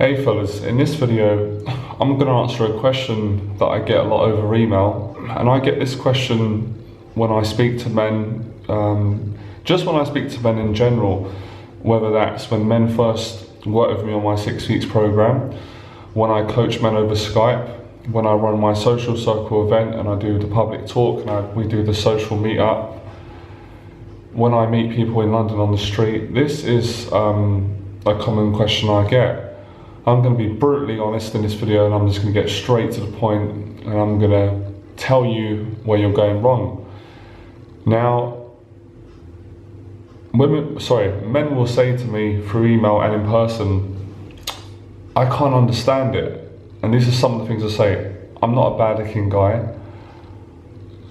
Hey fellas, in this video I'm going to answer a question that I get a lot over email, and I get this question when I speak to men, just when I speak to men in general, whether that's when men first work with me on my 6 weeks program, when I coach men over Skype, when I run my social circle event and I do the public talk and we do the social meetup, when I meet people in London on the street. This is a common question I get. I'm going to be brutally honest in this video, and I'm just going to get straight to the point, and I'm going to tell you where you're going wrong. Now, men will say to me through email and in person, I can't understand it. And these are some of the things I say. I'm not a bad-looking guy.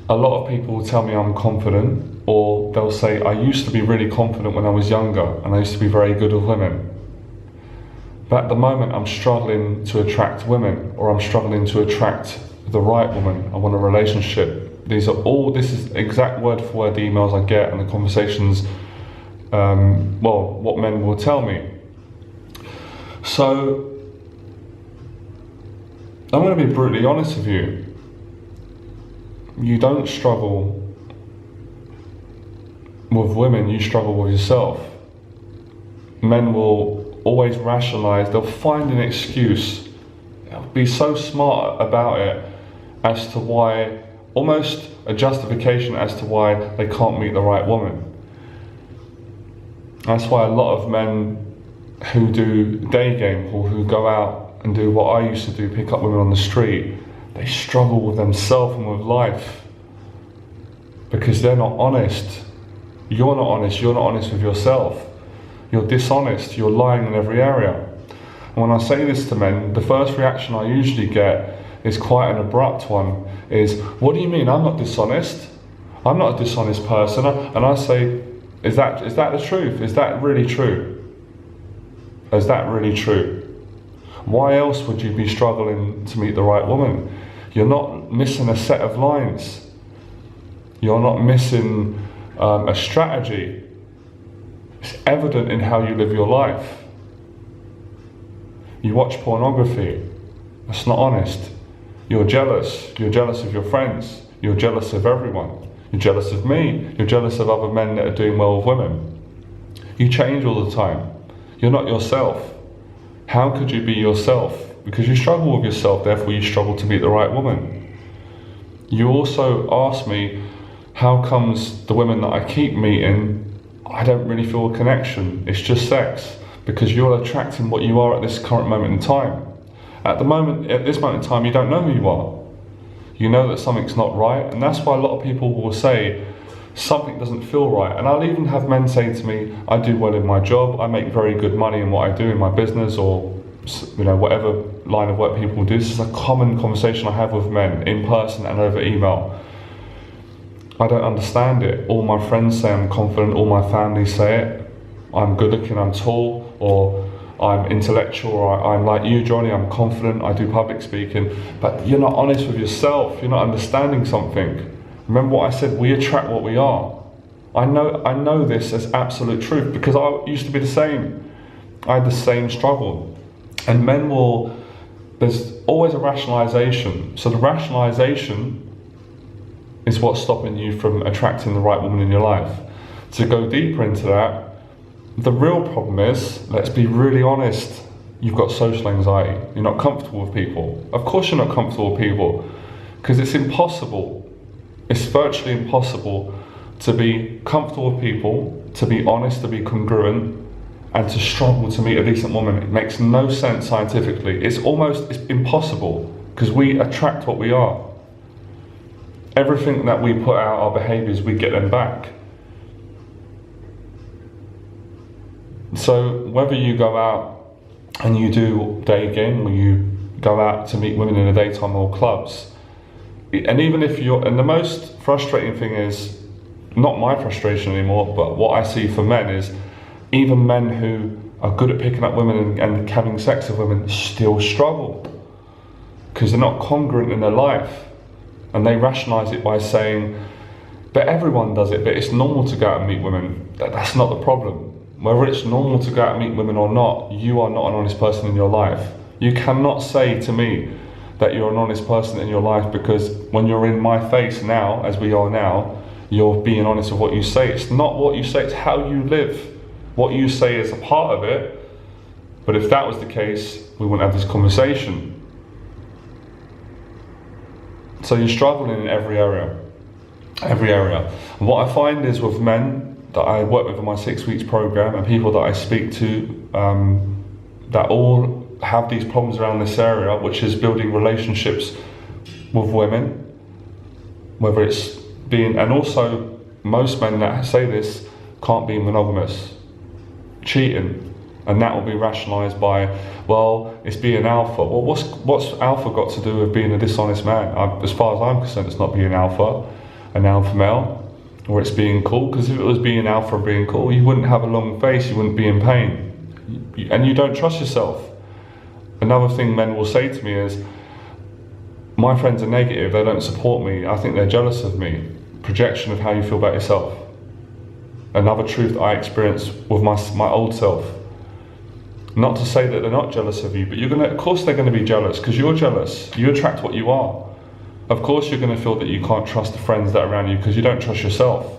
A lot of people will tell me I'm confident, or they'll say I used to be really confident when I was younger and I used to be very good with women. But at the moment I'm struggling to attract women, or I'm struggling to attract the right woman. I want a relationship. This is exact word for word the emails I get and the conversations, what men will tell me. So I'm going to be brutally honest with you. You don't struggle with women, you struggle with yourself. Men will always rationalize, they'll find an excuse, they'll be so smart about it as to why, almost a justification as to why they can't meet the right woman. That's why a lot of men who do day game, or who go out and do what I used to do, pick up women on the street, they struggle with themselves and with life because they're not honest. You're not honest with yourself. You're dishonest, you're lying in every area. And when I say this to men, the first reaction I usually get is quite an abrupt one, is, what do you mean, I'm not dishonest? I'm not a dishonest person. And I say, is that the truth? Is that really true? Is that really true? Why else would you be struggling to meet the right woman? You're not missing a set of lines. You're not missing a strategy. It's evident in how you live your life. You watch pornography. That's not honest. You're jealous. You're jealous of your friends. You're jealous of everyone. You're jealous of me. You're jealous of other men that are doing well with women. You change all the time. You're not yourself. How could you be yourself? Because you struggle with yourself, therefore you struggle to meet the right woman. You also ask me, how comes the women that I keep meeting, I don't really feel a connection, it's just sex? Because you're attracting what you are at this current moment in time. At this moment in time, you don't know who you are. You know that something's not right, and that's why a lot of people will say, something doesn't feel right. And I'll even have men say to me, I do well in my job, I make very good money in what I do in my business, or whatever line of work people do. This is a common conversation I have with men, in person and over email. I don't understand it. All my friends say I'm confident, all my family say it. I'm good looking, I'm tall, or I'm intellectual, or I'm like you, Johnny, I'm confident, I do public speaking. But you're not honest with yourself, you're not understanding something. Remember what I said, we attract what we are. I know this as absolute truth, because I used to be the same. I had the same struggle. And men there's always a rationalization. So the rationalization is what's stopping you from attracting the right woman in your life. To go deeper into that, the real problem is, let's be really honest, you've got social anxiety. You're not comfortable with people. Of course you're not comfortable with people, because it's impossible. It's virtually impossible to be comfortable with people, to be honest, to be congruent, and to struggle to meet a decent woman. It makes no sense scientifically. It's impossible, because we attract what we are. Everything that we put out, our behaviors, we get them back. So whether you go out and you do day game, or you go out to meet women in the daytime or clubs, and even if and the most frustrating thing is, not my frustration anymore, but what I see for men is, even men who are good at picking up women and having sex with women still struggle, because they're not congruent in their life. And they rationalize it by saying, but everyone does it, but it's normal to go out and meet women. That's not the problem. Whether it's normal to go out and meet women or not, you are not an honest person in your life. You cannot say to me that you're an honest person in your life because when you're in my face now, as we are now, you're being honest with what you say. It's not what you say, it's how you live. What you say is a part of it, but if that was the case, we wouldn't have this conversation. So you're struggling in every area. And what I find is with men that I work with in my 6 weeks program and people that I speak to that all have these problems around this area, which is building relationships with women, whether it's being, and also most men that say this can't be monogamous, cheating, and that will be rationalised by, well, it's being alpha. Well, what's alpha got to do with being a dishonest man? As far as I'm concerned, it's not being alpha, an alpha male, or it's being cool, because if it was being alpha and being cool, you wouldn't have a long face, you wouldn't be in pain, and you don't trust yourself. Another thing men will say to me is, my friends are negative, they don't support me, I think they're jealous of me. Projection of how you feel about yourself. Another truth I experienced with my old self. Not to say that they're not jealous of you, but of course they're going to be jealous, because you're jealous. You attract what you are. Of course you're going to feel that you can't trust the friends that are around you because you don't trust yourself.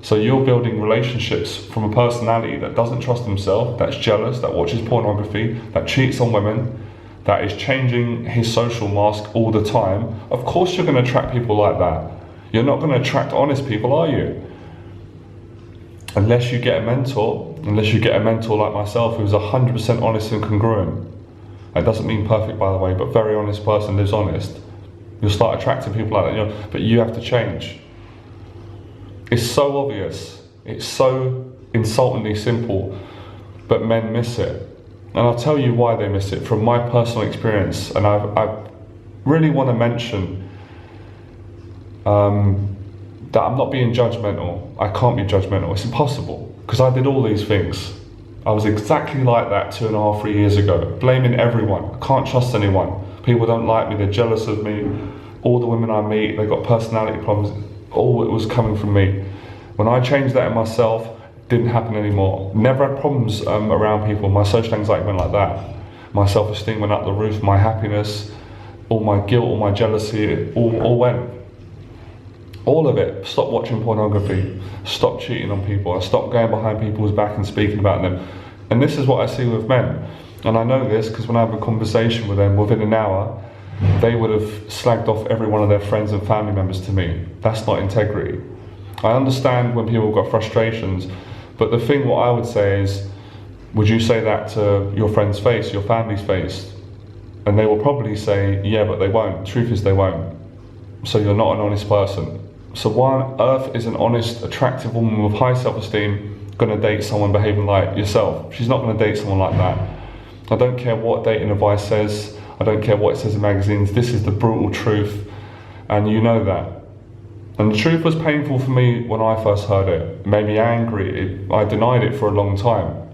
So you're building relationships from a personality that doesn't trust himself, that's jealous, that watches pornography, that cheats on women, that is changing his social mask all the time. Of course you're going to attract people like that. You're not going to attract honest people, are you? Unless you get a mentor like myself who's 100% honest and congruent. That doesn't mean perfect, by the way, but very honest person lives honest. You'll start attracting people like that, but you have to change. It's so obvious, it's so insultingly simple, but men miss it. And I'll tell you why they miss it from my personal experience. And I really want to mention that I'm not being judgmental. I can't be judgmental, it's impossible, because I did all these things. I was exactly like that 2.5, 3 years ago, blaming everyone. I can't trust anyone. People don't like me, they're jealous of me. All the women I meet, they've got personality problems. All it was coming from me. When I changed that in myself, it didn't happen anymore. Never had problems around people. My social anxiety went like that. My self-esteem went up the roof, my happiness, all my guilt, all my jealousy, it all went. All of it. Stop watching pornography. Stop cheating on people. I stopped going behind people's back and speaking about them. And this is what I see with men. And I know this because when I have a conversation with them within an hour, they would have slagged off every one of their friends and family members to me. That's not integrity. I understand when people have got frustrations, but the thing what I would say is, would you say that to your friend's face, your family's face? And they will probably say, yeah, but they won't. Truth is they won't. So you're not an honest person. So why on earth is an honest, attractive woman with high self-esteem going to date someone behaving like yourself? She's not going to date someone like that. I don't care what dating advice says. I don't care what it says in magazines. This is the brutal truth, and you know that. And the truth was painful for me when I first heard it. It made me angry. I denied it for a long time.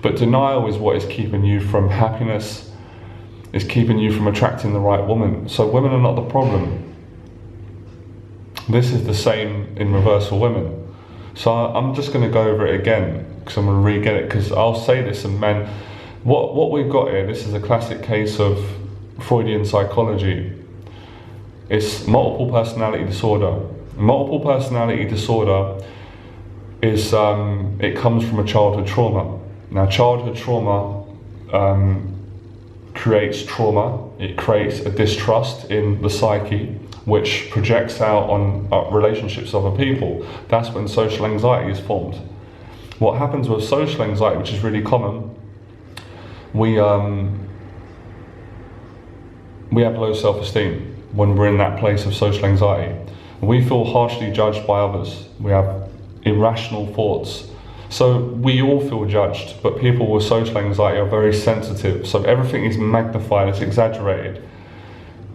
But denial is what is keeping you from happiness. It's keeping you from attracting the right woman. So women are not the problem. This is the same in reverse for women. So I'm just going to go over it again because I'm going to re-get it, because I'll say this and men, what we've got here, this is a classic case of Freudian psychology. It's multiple personality disorder. Multiple personality disorder is, it comes from a childhood trauma. Now childhood trauma creates trauma, it creates a distrust in the psyche, which projects out on relationships of other people. That's when social anxiety is formed. What happens with social anxiety, which is really common, we have low self-esteem when we're in that place of social anxiety. We feel harshly judged by others. We have irrational thoughts. So we all feel judged, but people with social anxiety are very sensitive. So everything is magnified, it's exaggerated.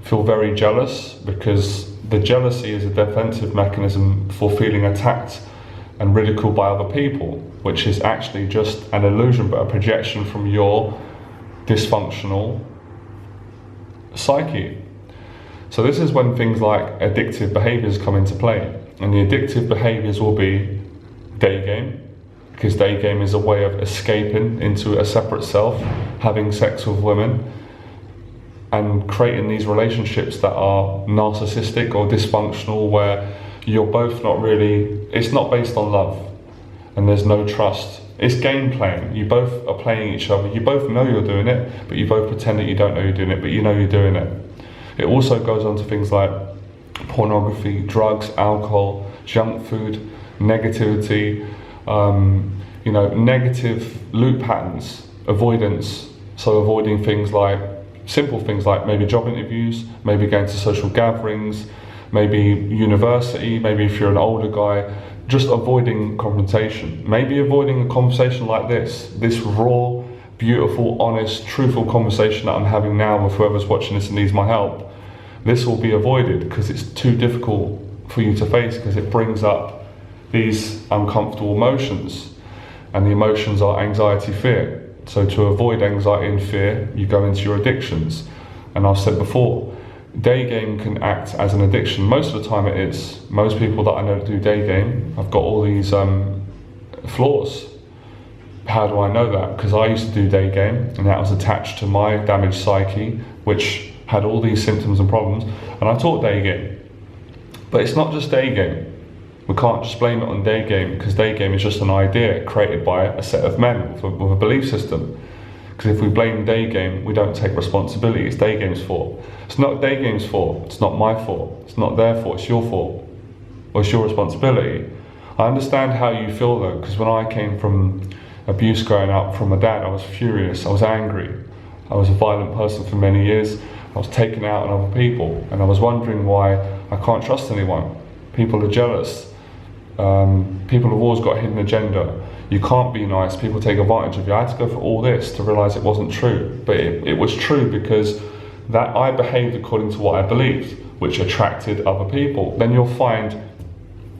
Feel very jealous because the jealousy is a defensive mechanism for feeling attacked and ridiculed by other people, which is actually just an illusion, but a projection from your dysfunctional psyche. So this is when things like addictive behaviours come into play, and the addictive behaviours will be day game, because day game is a way of escaping into a separate self, having sex with women, and creating these relationships that are narcissistic or dysfunctional, where you're both not really, it's not based on love, and there's no trust. It's game playing. You both are playing each other. You both know you're doing it, but you both pretend that you don't know you're doing it, but you know you're doing it. It also goes on to things like pornography, drugs, alcohol, junk food, negativity, negative loop patterns, avoidance. So avoiding things like, simple things like maybe job interviews, maybe going to social gatherings, maybe university, maybe if you're an older guy, just avoiding confrontation. Maybe avoiding a conversation like this raw, beautiful, honest, truthful conversation that I'm having now with whoever's watching this and needs my help. This will be avoided because it's too difficult for you to face, because it brings up these uncomfortable emotions, and the emotions are anxiety, fear. So to avoid anxiety and fear, you go into your addictions. And I've said before, day game can act as an addiction. Most of the time it is. Most people that I know that do day game have got all these flaws. How do I know that? Because I used to do day game, and that was attached to my damaged psyche, which had all these symptoms and problems, and I taught day game. But it's not just day game. We can't just blame it on day game, because day game is just an idea created by a set of men with a belief system. Because if we blame day game, we don't take responsibility. It's day game's fault. It's not day game's fault. It's not my fault. It's not their fault. It's your fault. Or it's your responsibility. I understand how you feel though, because when I came from abuse growing up from my dad, I was furious. I was angry. I was a violent person for many years. I was taken out on other people, and I was wondering why I can't trust anyone. People are jealous. People have always got a hidden agenda. You can't be nice, people take advantage of you. I had to go through all this to realise it wasn't true. But it was true because that I behaved according to what I believed, which attracted other people. Then you'll find,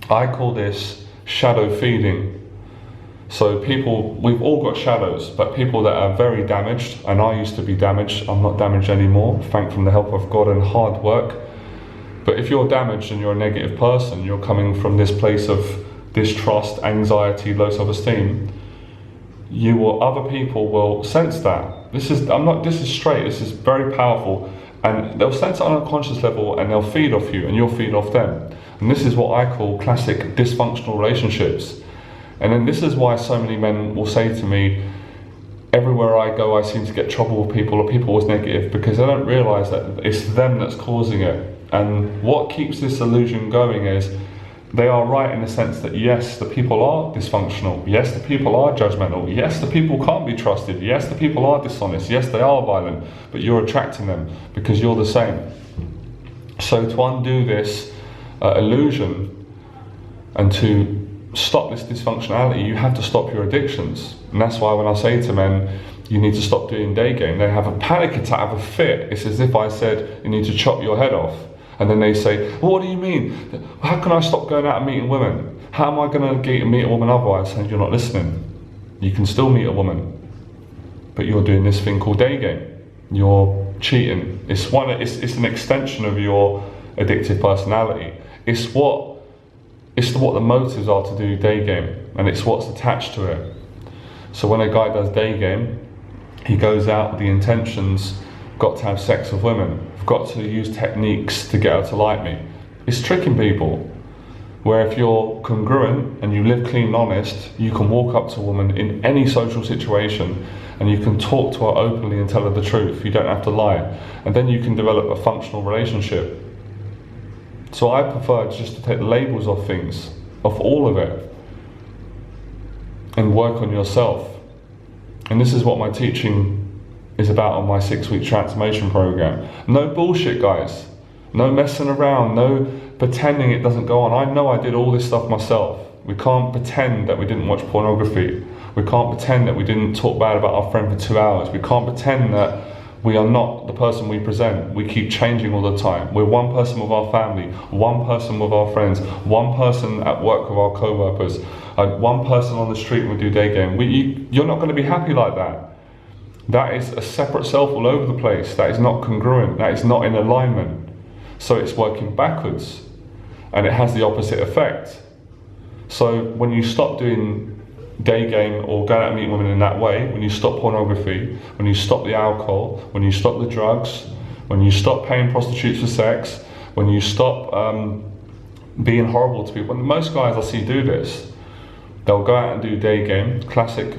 I call this shadow feeding. So people, we've all got shadows, but people that are very damaged, and I used to be damaged, I'm not damaged anymore, thanks from the help of God and hard work. But if you're damaged and you're a negative person, you're coming from this place of distrust, anxiety, low self-esteem, other people will sense that. This is straight, this is very powerful, and they'll sense it on an unconscious level, and they'll feed off you and you'll feed off them. And this is what I call classic dysfunctional relationships. And then this is why so many men will say to me, everywhere I go I seem to get trouble with people, or people always negative, because they don't realise that it's them that's causing it. And what keeps this illusion going is, they are right in the sense that yes, the people are dysfunctional, yes, the people are judgmental, yes, the people can't be trusted, yes, the people are dishonest, yes, they are violent, but you're attracting them because you're the same. So to undo this illusion and to stop this dysfunctionality, you have to stop your addictions. And that's why when I say to men, you need to stop doing day game, they have a panic attack, have a fit. It's as if I said, you need to chop your head off. And then they say, well, what do you mean? How can I stop going out and meeting women? How am I going to meet a woman otherwise? And you're not listening. You can still meet a woman, but you're doing this thing called day game. You're cheating. It's an extension of your addictive personality. It's what the motives are to do day game, and it's what's attached to it. So when a guy does day game, he goes out with the intentions, got to have sex with women, I've got to use techniques to get her to like me. It's tricking people. Where if you're congruent and you live clean and honest, you can walk up to a woman in any social situation and you can talk to her openly and tell her the truth. You don't have to lie. And then you can develop a functional relationship. So I prefer just to take the labels off things, off all of it, and work on yourself. And this is what my teaching is about on my 6-week transformation program. No bullshit, guys. No messing around, no pretending it doesn't go on. I know I did all this stuff myself. We can't pretend that we didn't watch pornography. We can't pretend that we didn't talk bad about our friend for 2 hours. We can't pretend that we are not the person we present. We keep changing all the time. We're one person with our family, one person with our friends, one person at work with our co-workers, one person on the street when we do day game. You're not going to be happy like that. That is a separate self all over the place. That is not congruent. That is not in alignment. So it's working backwards, and it has the opposite effect. So when you stop doing day game or going out and meeting women in that way, when you stop pornography, when you stop the alcohol, when you stop the drugs, when you stop paying prostitutes for sex, when you stop being horrible to people. And most guys I see do this. They'll go out and do day game, classic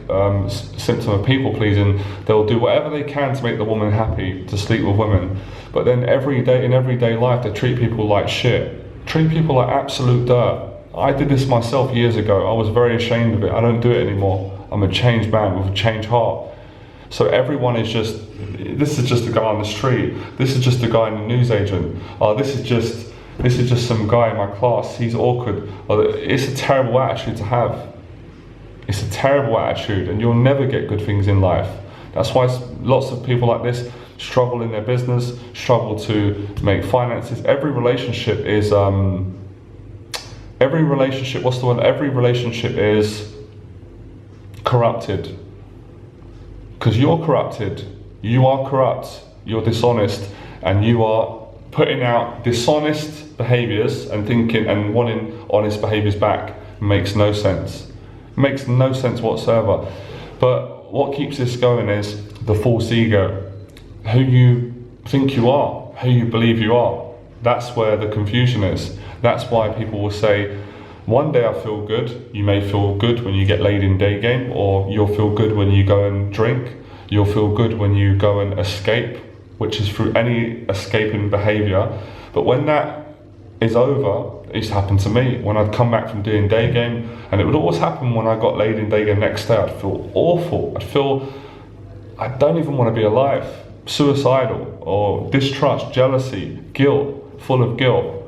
symptom of people pleasing. They'll do whatever they can to make the woman happy, to sleep with women. But then in everyday life, they treat people like shit. Treat people like absolute dirt. I did this myself years ago. I was very ashamed of it. I don't do it anymore. I'm a changed man with a changed heart. So everyone is just, this is just a guy on the street. This is just a guy in the newsagent. This is just some guy in my class. He's awkward. It's a terrible attitude to have. It's a terrible attitude, and you'll never get good things in life. That's why lots of people like this struggle in their business, struggle to make finances. Every relationship is, every relationship is corrupted. Because you're corrupted, you are corrupt, you're dishonest, and you are putting out dishonest behaviours and thinking and wanting honest behaviours back. Makes no sense. Makes no sense whatsoever. But what keeps this going is the false ego. Who you think you are, who you believe you are. That's where the confusion is. That's why people will say, one day I feel good. You may feel good when you get laid in day game, or you'll feel good when you go and drink. You'll feel good when you go and escape, which is through any escaping behaviour. But when that is over, it used to happen to me when I'd come back from doing day game, and it would always happen when I got laid in day game next day. I'd feel awful. I don't even want to be alive. Suicidal, or distrust, jealousy, guilt, full of guilt.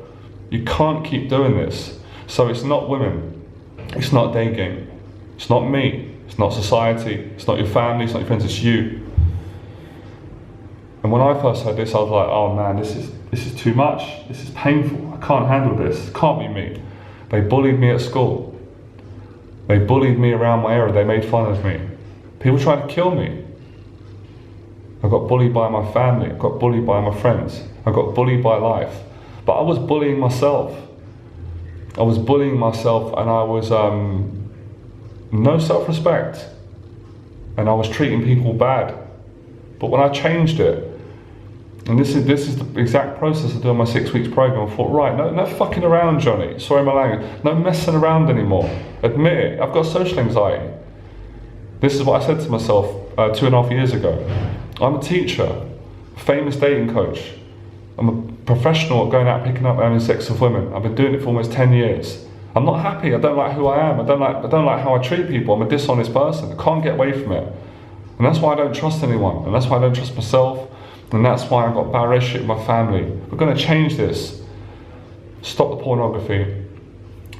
You can't keep doing this. So it's not women, it's not day game, it's not me, it's not society, it's not your family, it's not your friends, it's you. And when I first heard this, I was like, oh man, this is too much, this is painful, I can't handle this, it can't be me. They bullied me at school, they bullied me around my area, they made fun of me. People tried to kill me. I got bullied by my family, I got bullied by my friends, I got bullied by life. But I was bullying myself. I was bullying myself, and I was no self-respect, and I was treating people bad. But when I changed it, and this is the exact process of doing my 6 weeks program, I thought, right, no fucking around, Johnny. Sorry my language. No messing around anymore. Admit it. I've got social anxiety. This is what I said to myself 2.5 years ago. I'm a teacher, famous dating coach. I'm a professional at going out picking up and having sex with women. I've been doing it for almost 10 years. I'm not happy. I don't like who I am. I don't like how I treat people. I'm a dishonest person. I can't get away from it. And that's why I don't trust anyone. And that's why I don't trust myself. And that's why I've got bad relationship with my family. We're going to change this. Stop the pornography.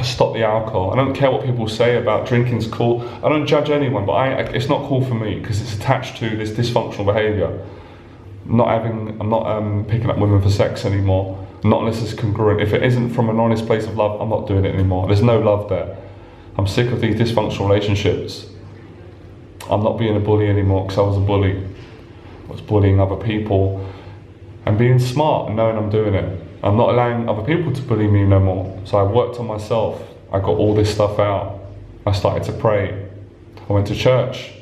Stop the alcohol. I don't care what people say about drinking's cool. I don't judge anyone, but it's not cool for me because it's attached to this dysfunctional behaviour. I'm not picking up women for sex anymore. Not unless it's congruent. If it isn't from an honest place of love, I'm not doing it anymore. There's no love there. I'm sick of these dysfunctional relationships. I'm not being a bully anymore because I was a bully. I was bullying other people and being smart and knowing I'm doing it. I'm not allowing other people to bully me no more. So I worked on myself. I got all this stuff out. I started to pray. I went to church.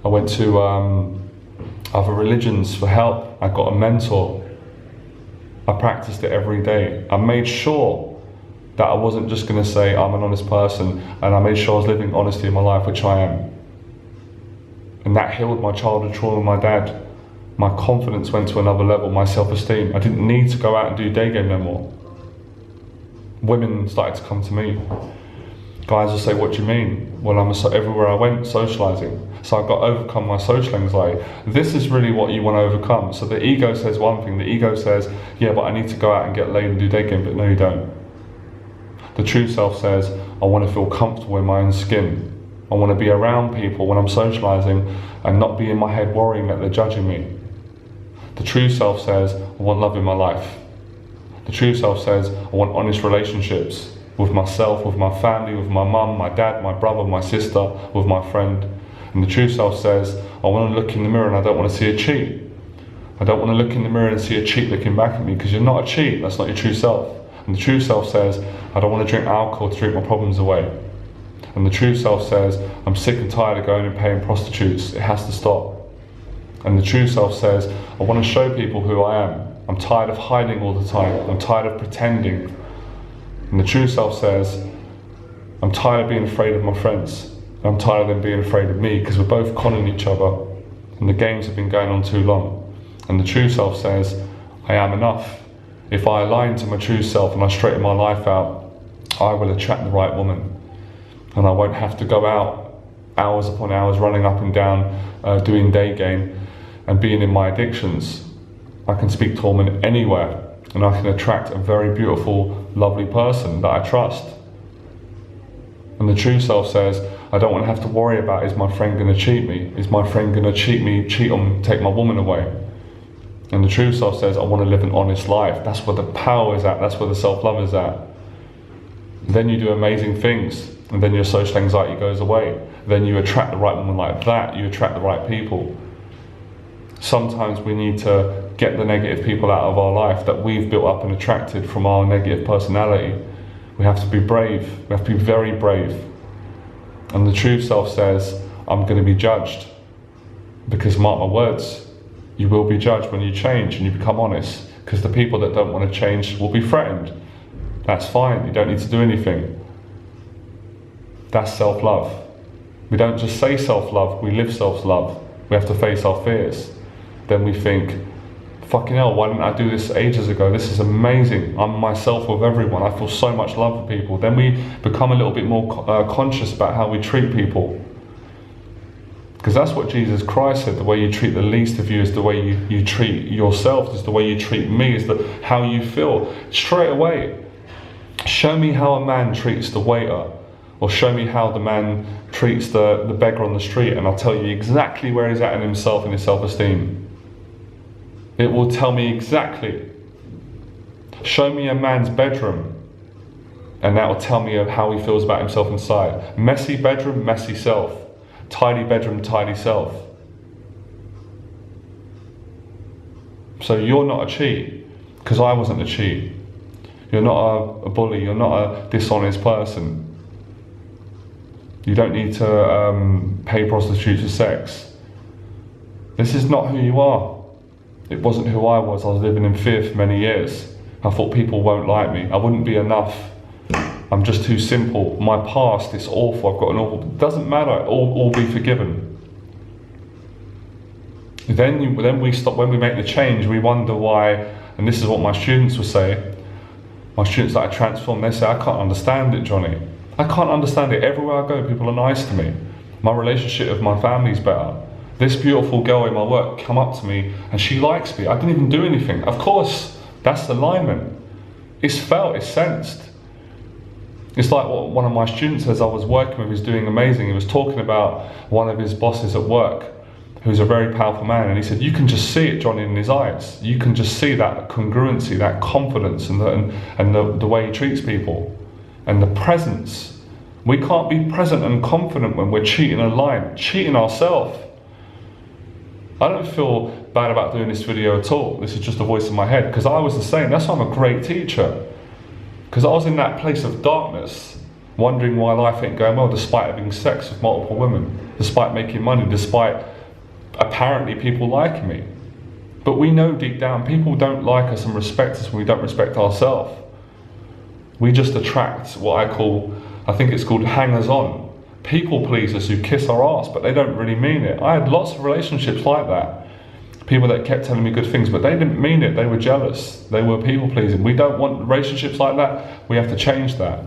I went to other religions for help. I got a mentor. I practiced it every day. I made sure that I wasn't just going to say I'm an honest person, and I made sure I was living honesty in my life, which I am. And that healed my childhood trauma with my dad. My confidence went to another level, my self-esteem. I didn't need to go out and do day game no more. Women started to come to me. Guys will say, what do you mean? Well, everywhere I went, socialising. So I've got to overcome my social anxiety. This is really what you want to overcome. So the ego says one thing. The ego says, yeah, but I need to go out and get laid and do day game. But no, you don't. The true self says, I want to feel comfortable in my own skin. I want to be around people when I'm socialising and not be in my head worrying that they're judging me. The true self says, I want love in my life. The true self says, I want honest relationships with myself, with my family, with my mum, my dad, my brother, my sister, with my friend. And the true self says, I want to look in the mirror and I don't want to see a cheat. I don't want to look in the mirror and see a cheat looking back at me, because you're not a cheat, that's not your true self. And the true self says, I don't want to drink alcohol to drink my problems away. And the true self says, I'm sick and tired of going and paying prostitutes. It has to stop. And the true self says, I want to show people who I am. I'm tired of hiding all the time. I'm tired of pretending. And the true self says, I'm tired of being afraid of my friends. I'm tired of them being afraid of me, because we're both conning each other. And the games have been going on too long. And the true self says, I am enough. If I align to my true self and I straighten my life out, I will attract the right woman. And I won't have to go out hours upon hours running up and down, doing day game and being in my addictions. I can speak to a woman anywhere, and I can attract a very beautiful, lovely person that I trust. And the true self says, I don't want to have to worry about, is my friend going to cheat me? Is my friend going to cheat me, take my woman away? And the true self says, I want to live an honest life. That's where the power is at. That's where the self-love is at. Then you do amazing things, and then your social anxiety goes away. Then you attract the right woman like that. You attract the right people. Sometimes we need to get the negative people out of our life that we've built up and attracted from our negative personality. We have to be brave. We have to be very brave. And the true self says, I'm going to be judged. Because mark my words, you will be judged when you change and you become honest. Because the people that don't want to change will be threatened. That's fine. You don't need to do anything. That's self-love. We don't just say self-love, we live self-love. We have to face our fears. Then we think, fucking hell, why didn't I do this ages ago? This is amazing. I'm myself with everyone. I feel so much love for people. Then we become a little bit more conscious about how we treat people. Because that's what Jesus Christ said, the way you treat the least of you is the way you treat yourself, is the way you treat me, is how you feel. Straight away, show me how a man treats the waiter, or show me how the man treats the beggar on the street, and I'll tell you exactly where he's at in himself and his self-esteem. It will tell me exactly. Show me a man's bedroom, and that will tell me how he feels about himself inside. Messy bedroom, messy self. Tidy bedroom, tidy self. So you're not a cheat, because I wasn't a cheat. You're not a bully, you're not a dishonest person. You don't need to pay prostitutes for sex. This is not who you are. It wasn't who I was. I was living in fear for many years. I thought people won't like me. I wouldn't be enough. I'm just too simple. My past is awful. I've got an awful... It doesn't matter. All be forgiven. Then we stop. When we make the change, we wonder why. And this is what my students will say. My students that I transform, they say, I can't understand it, Johnny. I can't understand it. Everywhere I go, people are nice to me. My relationship with my family's better. This beautiful girl in my work come up to me and she likes me. I didn't even do anything. Of course, that's alignment. It's felt, it's sensed. It's like what one of my students says I was working with, who's doing amazing. He was talking about one of his bosses at work, who's a very powerful man, and he said, you can just see it, Johnny, in his eyes. You can just see that congruency, that confidence, and the way he treats people, and the presence. We can't be present and confident when we're cheating a line, cheating ourselves. I don't feel bad about doing this video at all. This is just a voice in my head, because I was the same. That's why I'm a great teacher. Because I was in that place of darkness, wondering why life ain't going well, despite having sex with multiple women, despite making money, despite apparently people liking me. But we know deep down, people don't like us and respect us when we don't respect ourselves. We just attract what I think it's called hangers-on. People pleasers who kiss our ass, but they don't really mean it. I had lots of relationships like that. People that kept telling me good things, but they didn't mean it. They were jealous. They were people pleasing. We don't want relationships like that. We have to change that.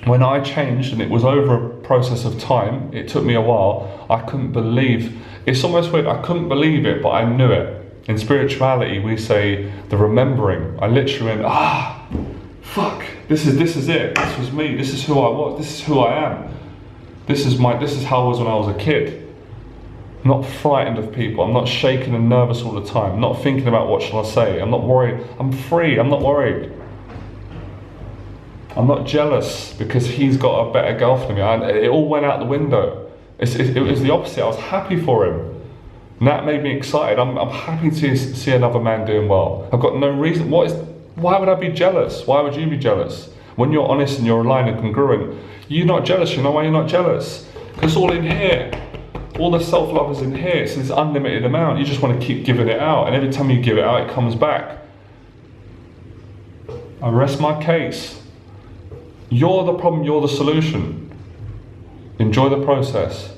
When I changed, and it was over a process of time, it took me a while, I couldn't believe, it's almost weird, I couldn't believe it, but I knew it. In spirituality, we say the remembering. I literally went, fuck, this is it. This was me. This is who I was. This is who I am. This is how I was when I was a kid. I'm not frightened of people. I'm not shaking and nervous all the time. I'm not thinking about what shall I say. I'm not worried. I'm free. I'm not worried. I'm not jealous because he's got a better girlfriend than me. It all went out the window. It was the opposite. I was happy for him. And that made me excited. I'm happy to see another man doing well. I've got no reason. Why would I be jealous? Why would you be jealous? When you're honest and you're aligned and congruent, You're not jealous. You know why you're not jealous? Because it's all in here. All the self-love is in here. It's this unlimited amount. You just want to keep giving it out. And every time you give it out, it comes back. I rest my case. You're the problem, you're the solution. Enjoy the process.